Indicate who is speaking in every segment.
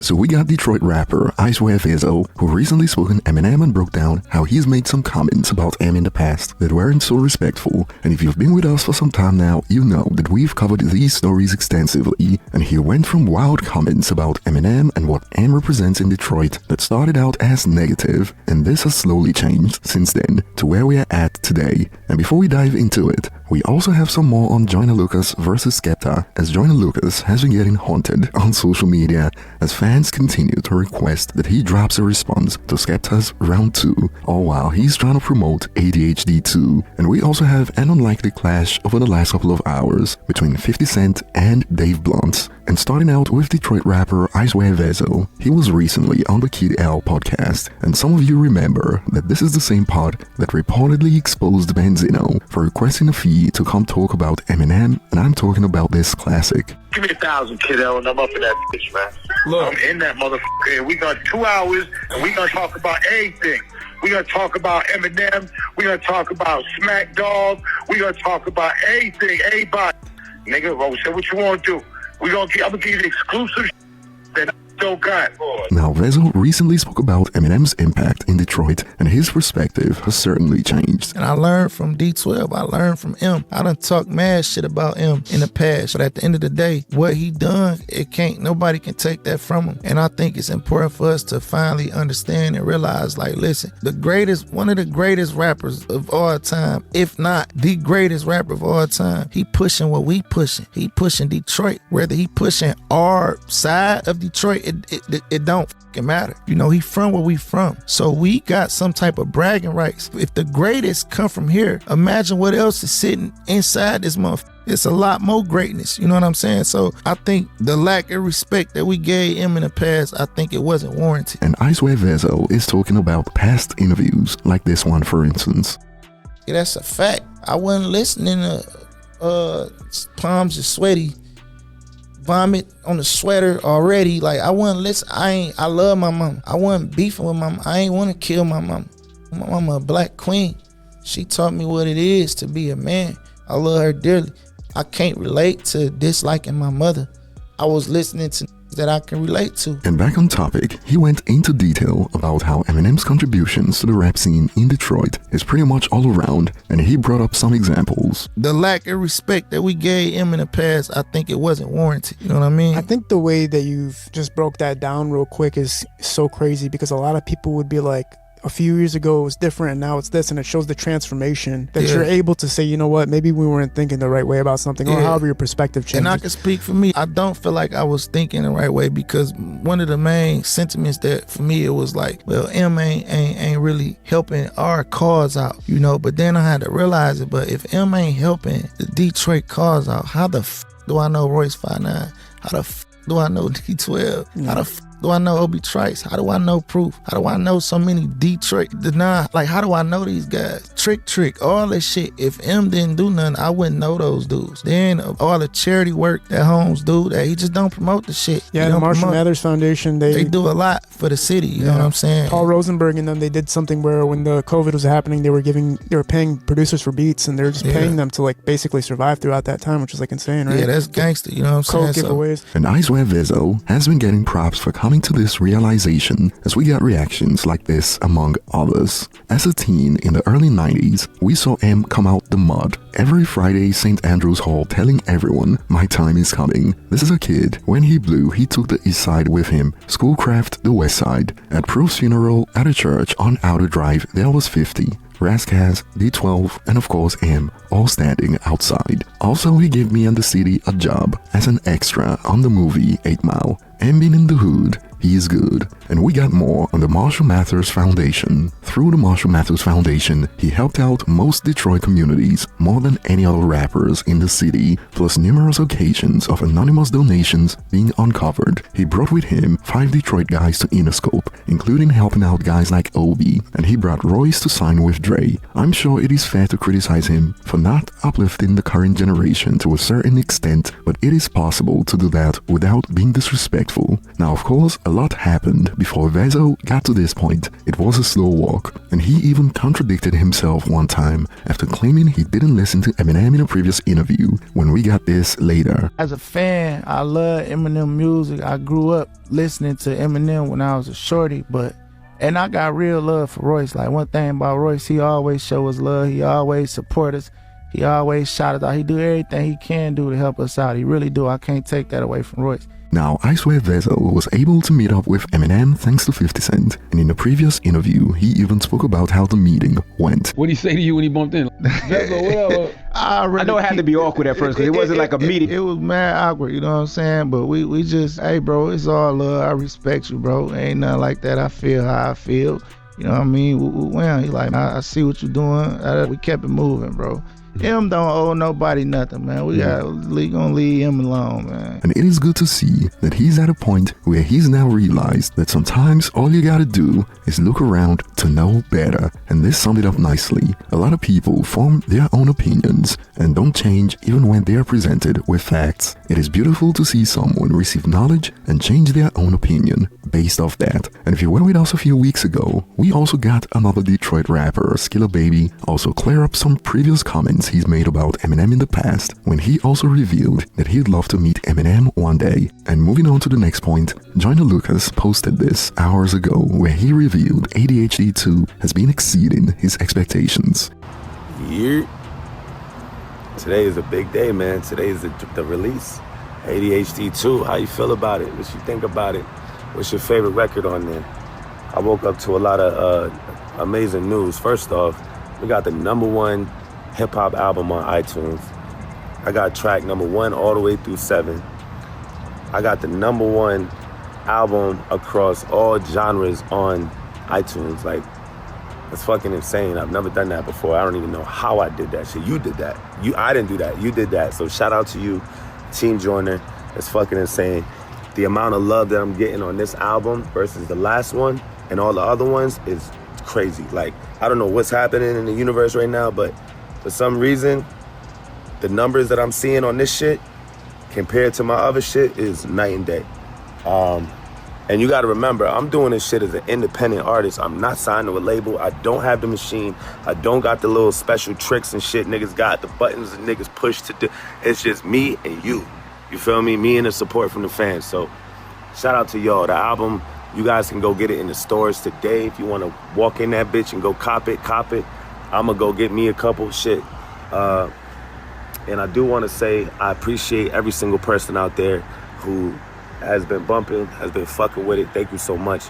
Speaker 1: So we got Detroit rapper Vezzo, who recently spoke on Eminem and broke down how he's made some comments about M in the past that weren't so respectful. And if you've been with us for some time now, you know that we've covered these stories extensively. And he went from wild comments about Eminem and what M represents in Detroit that started out as negative, and this has slowly changed since then to where we are at today. And before we dive into it, we also have some more on Joyner Lucas versus Skepta, as Joyner Lucas has been getting haunted on social media as fans continue to request that he drops a response to Skepta's Round 2, all while he's trying to promote ADHD 2. And we also have an unlikely clash over the last couple of hours between 50 Cent and Dave Blunt. And starting out with Detroit rapper Vezzo, he was recently on the Kid L podcast, and some of you remember that this is the same pod that reportedly exposed Benzino for requesting a fee to come talk about Eminem, and I'm talking about this classic.
Speaker 2: Give me 1,000, Kid L, and I'm up in that bitch, man. Look, I'm in that motherfucker, and we got 2 hours, and we gonna talk about everything. We gonna talk about Eminem, we gonna talk about Smack Dog, we gonna talk about everything, everybody. Nigga, well, say what you wanna do. I'm gonna give you the exclusive that I don't got.
Speaker 1: Now, Vezzo recently spoke about Eminem's impact in Detroit, and his perspective has certainly changed.
Speaker 3: And I learned from D12, I learned from M. I done talked mad shit about M in the past, but at the end of the day, what he done, nobody can take that from him. And I think it's important for us to finally understand and realize, like, listen, one of the greatest rappers of all time, if not the greatest rapper of all time, he pushing what we pushing. He pushing Detroit. Whether he pushing our side of Detroit, it don't fucking matter. You know, he from where we from. So we got some type of bragging rights. If the greatest come from here, imagine what else is sitting inside this motherfucker. It's a lot more greatness, you know what I'm saying? So I think the lack of respect that we gave him in the past, I think it wasn't warranted.
Speaker 1: And Vezzo is talking about past interviews, like this one for instance.
Speaker 3: Yeah, that's a fact. I wasn't listening to Palms Are Sweaty vomit on the sweater already. Like, I wasn't listening. I love my mama. I wasn't beefing with my mama. I ain't want to kill my mama. My mama a black queen. She taught me what it is to be a man. I love her dearly. I can't relate to disliking my mother. I was listening to that I can relate to.
Speaker 1: And back on topic, he went into detail about how Eminem's contributions to the rap scene in Detroit is pretty much all around, and he brought up some examples.
Speaker 3: The lack of respect that we gave him in the past, I think it wasn't warranted. You know what I mean?
Speaker 4: I think the way that you've just broke that down real quick is so crazy, because a lot of people would be like, a few years ago it was different and now it's this, and it shows the transformation that you're able to say, you know what, maybe we weren't thinking the right way about something, or however your perspective changes.
Speaker 3: And I can speak for me. I don't feel like I was thinking the right way, because one of the main sentiments that for me, it was like, well, M ain't really helping our cause out, you know. But then I had to realize it, but if M ain't helping the Detroit cause out, how the do I know Royce 5'9"? How the do I know D12? How the do I know Obi Trice? How do I know Proof? How do I know so many Detroit? Like, how do I know these guys? Trick, all this shit. If M didn't do nothing, I wouldn't know those dudes. Then all the charity work that Holmes do, that he just don't promote the shit.
Speaker 4: Yeah, the Marshall Mathers Foundation, they
Speaker 3: do a lot for the city. You know what I'm saying?
Speaker 4: Paul Rosenberg and them, they did something where when the COVID was happening, they were paying producers for beats, and they were just paying them to like basically survive throughout that time, which is like insane, right?
Speaker 3: Yeah, that's gangster. You know what I'm saying?
Speaker 4: Giveaways.
Speaker 1: And Vezzo has been getting props for coming to this realization, as we got reactions like this among others. As a teen in the early 90s, we saw M come out the mud every Friday St. Andrew's Hall telling everyone, my time is coming. This is a kid. When he blew, he took the east side with him, Schoolcraft the west side. At Proof's funeral, at a church on Outer Drive, there was 50. Raskaz, D12, and of course M, all standing outside. Also, he gave me and the city a job as an extra on the movie 8 Mile. M being in the hood, he is good. And we got more on the Marshall Mathers Foundation. Through the Marshall Mathers Foundation, he helped out most Detroit communities more than any other rappers in the city, plus numerous occasions of anonymous donations being uncovered. He brought with him 5 Detroit guys to Interscope, including helping out guys like Obi, and he brought Royce to sign with Dre. I'm sure it is fair to criticize him for not uplifting the current generation to a certain extent, but it is possible to do that without being disrespectful. Now, of course, a lot happened before Vezzo got to this point. It was a slow walk. talk, and he even contradicted himself one time after claiming he didn't listen to Eminem in a previous interview when we got this later.
Speaker 3: As a fan, I love Eminem music. I grew up listening to Eminem when I was a shorty, and I got real love for Royce. Like, one thing about Royce, he always show us love. He always support us. He always shout us out. He do everything he can do to help us out. He really do. I can't take that away from Royce.
Speaker 1: Now, I swear Vezzo was able to meet up with Eminem thanks to 50 Cent, and in the previous interview, he even spoke about how the meeting went.
Speaker 5: What did he say to you when he bumped in? Vezzo, whatever.
Speaker 6: I know it had to be awkward at first, because it wasn't like a meeting.
Speaker 3: It was mad awkward, you know what I'm saying? But we just, hey, bro, it's all love. I respect you, bro. Ain't nothing like that. I feel how I feel. You know what I mean? Well, he like, I see what you're doing. We kept it moving, bro. Him don't owe nobody nothing, man. We gonna leave him alone, man.
Speaker 1: And it is good to see that he's at a point where he's now realized that sometimes all you gotta do is look around to know better. And this summed it up nicely. A lot of people form their own opinions and don't change even when they are presented with facts. It is beautiful to see someone receive knowledge and change their own opinion based off that. And if you were with us a few weeks ago, we also got another Detroit rapper, Skilla Baby, also clear up some previous comments he's made about Eminem in the past, when he also revealed that he'd love to meet Eminem one day. And moving on to the next point, Joyner Lucas posted this hours ago where he revealed ADHD 2 has been exceeding his expectations.
Speaker 7: Yeah. Today is a big day, man. Today is the release. ADHD 2, how you feel about it? What you think about it? What's your favorite record on there? I woke up to a lot of amazing news. First off, we got the #1 hip-hop album on iTunes. I got track #1 all the way through 7. I got the #1 album across all genres on iTunes. Like, it's fucking insane. I've never done that before. I don't even know how I did that shit. You did that. I didn't do that. You did that. So shout out to you, Team Joyner. It's fucking insane. The amount of love that I'm getting on this album versus the last one and all the other ones is crazy. Like, I don't know what's happening in the universe right now, but for some reason, the numbers that I'm seeing on this shit compared to my other shit is night and day. And you gotta remember, I'm doing this shit as an independent artist. I'm not signed to a label. I don't have the machine. I don't got the little special tricks and shit niggas got, the buttons and niggas push to do. It's just me and you. You feel me? Me and the support from the fans. So shout out to y'all. The album, you guys can go get it in the stores today. If you wanna walk in that bitch and go cop it. I'ma go get me a couple shit. And I do wanna say I appreciate every single person out there who has been bumping, has been fucking with it. Thank you so much.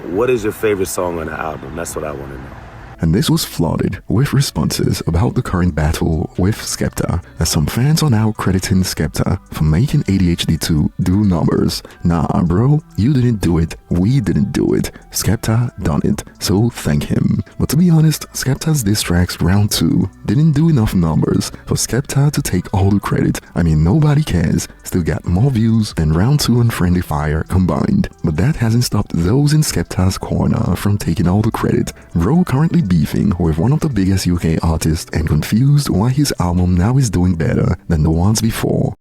Speaker 7: What is your favorite song on the album? That's what I wanna know.
Speaker 1: And this was flooded with responses about the current battle with Skepta, as some fans are now crediting Skepta for making ADHD 2 do numbers. Nah, bro, you didn't do it, we didn't do it, Skepta done it, so thank him. But to be honest, Skepta's diss tracks round 2 didn't do enough numbers for Skepta to take all the credit. I mean, Nobody Cares still got more views than round 2 and Friendly Fire combined. But that hasn't stopped those in Skepta's corner from taking all the credit. Bro currently beefing with one of the biggest UK artists and confused why his album now is doing better than the ones before.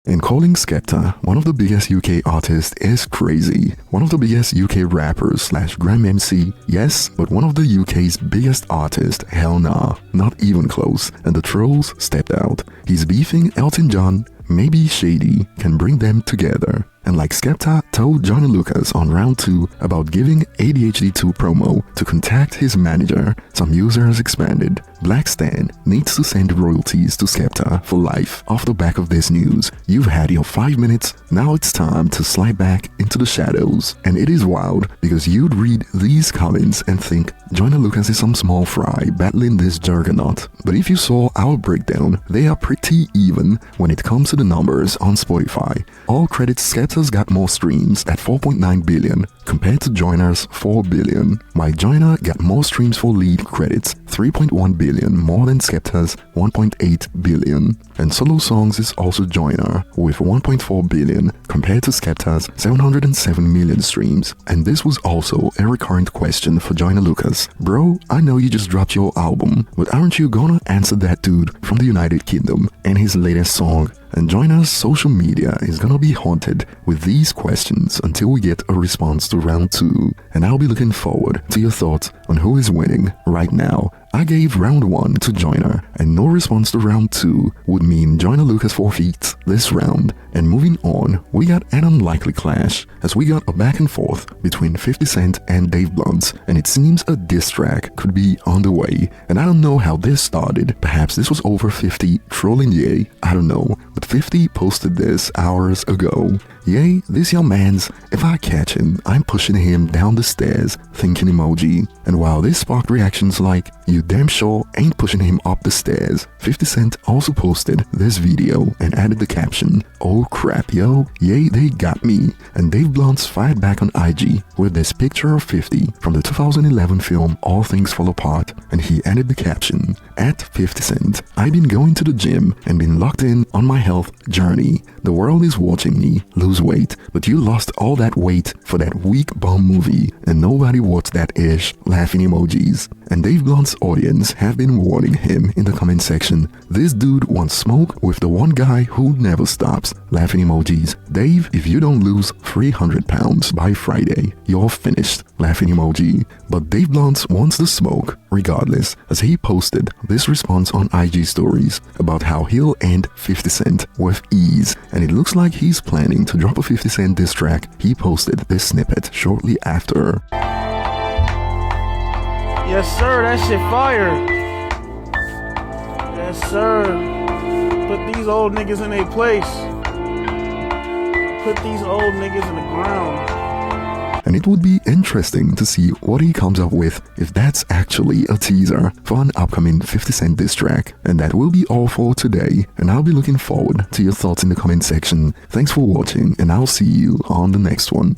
Speaker 1: In calling Skepta one of the biggest UK artists is crazy. One of the biggest UK rappers / Gram MC, yes, but one of the UK's biggest artists, hell nah, not even close, and the trolls stepped out. He's beefing Elton John. Maybe Shady can bring them together. And like Skepta told Joyner Lucas on round 2 about giving ADHD 2 promo to contact his manager, some users expanded. Black Stan needs to send royalties to Skepta for life off the back of this news. You've had your 5 minutes, now it's time to slide back into the shadows. And it is wild because you'd read these comments and think Joyner Lucas is some small fry battling this juggernaut. But if you saw our breakdown, they are pretty even when it comes to the numbers on Spotify. All credits Skepta's got more streams at 4.9 billion compared to Joyner's 4 billion, while Joyner got more streams for lead credits, 3.1 billion more than Skepta's 1.8 billion. And solo songs is also Joyner with 1.4 billion compared to Skepta's 707 million streams. And this was also a recurrent question for Joyner Lucas. Bro, I know you just dropped your album, but aren't you gonna answer that dude from the United Kingdom and his latest song? And Joyner's social media is gonna be haunted with these questions until we get a response to round 2. And I'll be looking forward to your thoughts on who is winning right now. I gave round 1 to Joyner, and no response to round 2 would mean Joyner Lucas forfeits this round. And moving on, we got an unlikely clash, as we got a back and forth between 50 Cent and Dave Blunt, and it seems a diss track could be on the way. And I don't know how this started. Perhaps this was over 50 trolling Ye, I don't know, but 50 posted this hours ago. Ye, this young man's, if I catch him, I'm pushing him down the stairs, thinking emoji. And while this sparked reactions like, you damn sure ain't pushing him up the stairs, 50 Cent also posted this video and added the caption, oh crap yo, Ye they got me. And Dave Blunt's fired back on IG with this picture of 50 from the 2011 film All Things Fall Apart, and he added the caption, at 50 Cent, I've been going to the gym and been locked in on my health journey. The world is watching me lose weight, but you lost all that weight for that weak bum movie and nobody watched that ish, laughing emojis. And Dave Blunt's audience have been warning him in the comment section, this dude wants smoke with the one guy who never stops, laughing emojis. Dave, if you don't lose 300 pounds by Friday, you're finished, laughing emoji. But Dave Blunt wants the smoke regardless, as he posted this response on IG stories about how he'll end 50 Cent with ease. And it looks like he's planning to drop a 50 Cent diss track. He posted this snippet shortly after.
Speaker 8: Yes sir, that shit fire. Yes sir. Put these old niggas in their place. Put these old niggas in the ground.
Speaker 1: And it would be interesting to see what he comes up with if that's actually a teaser for an upcoming 50 Cent diss track. And that will be all for today, and I'll be looking forward to your thoughts in the comment section. Thanks for watching, and I'll see you on the next one.